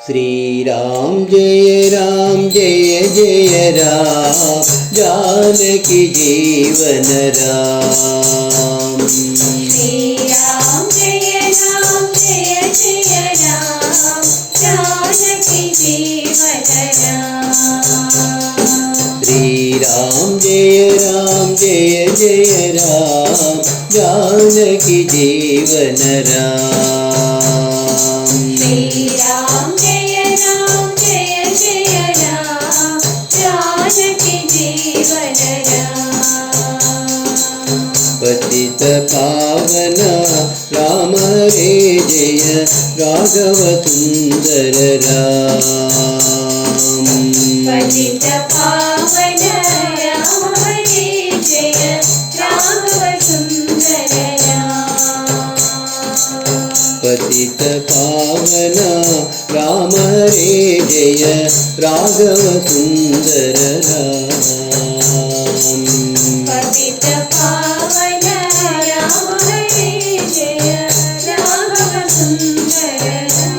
श्री राम जय जय राम, जानकी जीवन राम। श्री राम जय जय राम, जानकी जीवन राम। श्री राम जय जय राम, जानकी जीवन राम। श्री राम जय जय राम, जानकी जीवन राम। पतित पावन राम रे जय, राघव सुंदर राम। पतित पावन राम रे जय, राघव सुंदर राम। पतित पावन राम रे जय, राघव सुंदर राम। पतित पावन राम रे जय, राघव सुंदर राम।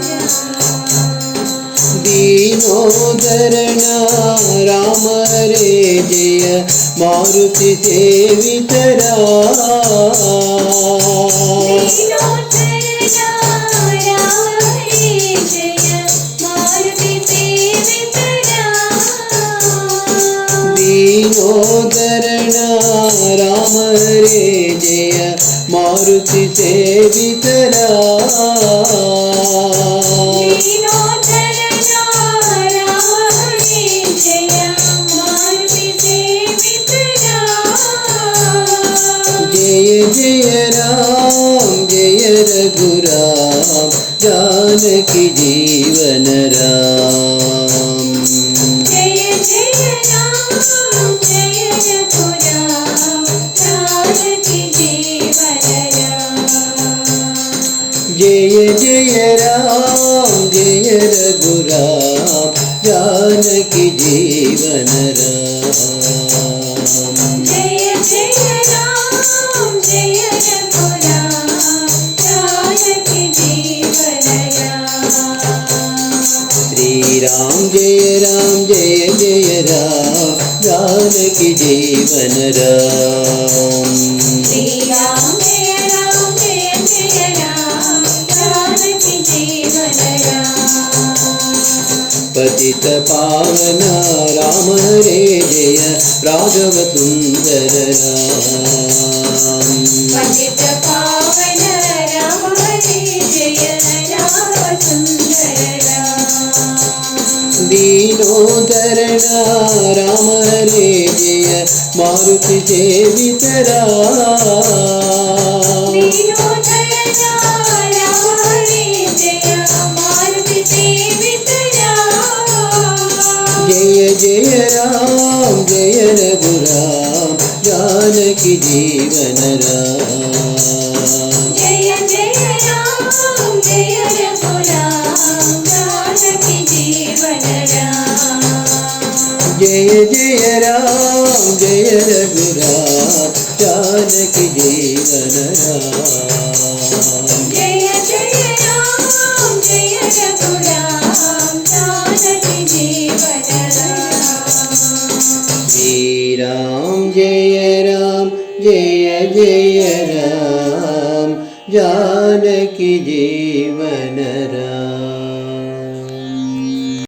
दीनोदरण राम रे जय, मारुति सेवित राम। दीनोदरण राम रे जय, मारुति सेवित राम। जय जय राम जय रघुराम, जानकी जीवन राम। जय जय राम जय रघुराम, जानकी जीवन राम। जय जय राम जय रघुराम, जानकी जीवन राम। जय जय राम जय रघुराम, जानकी जीवन राम। श्री राम जय जय राम, जानकी जीवन राम। श्री राम जय जय राम, जानकी जीवन राम। पतित पावन राम रे जय, राघव सुंदर राम। पतित पावन राम रे जय, राघव सुंदर राम। दीनोदरण राम रे जय, मारुति सेवित राम। दीनोदरण राम रे जय, मारुति सेवित राम। जय जय राम जय रघुराम, जानकी जीवन राम। जय जय राम जय रघुराम, जानकी जीवन राम। जय जय राम जय रघुराम, जानकी जीवन राम। जय जय राम जय रघुराम, जानकी जीवन राम। श्री राम जय जय राम, जानकी जीवन राम।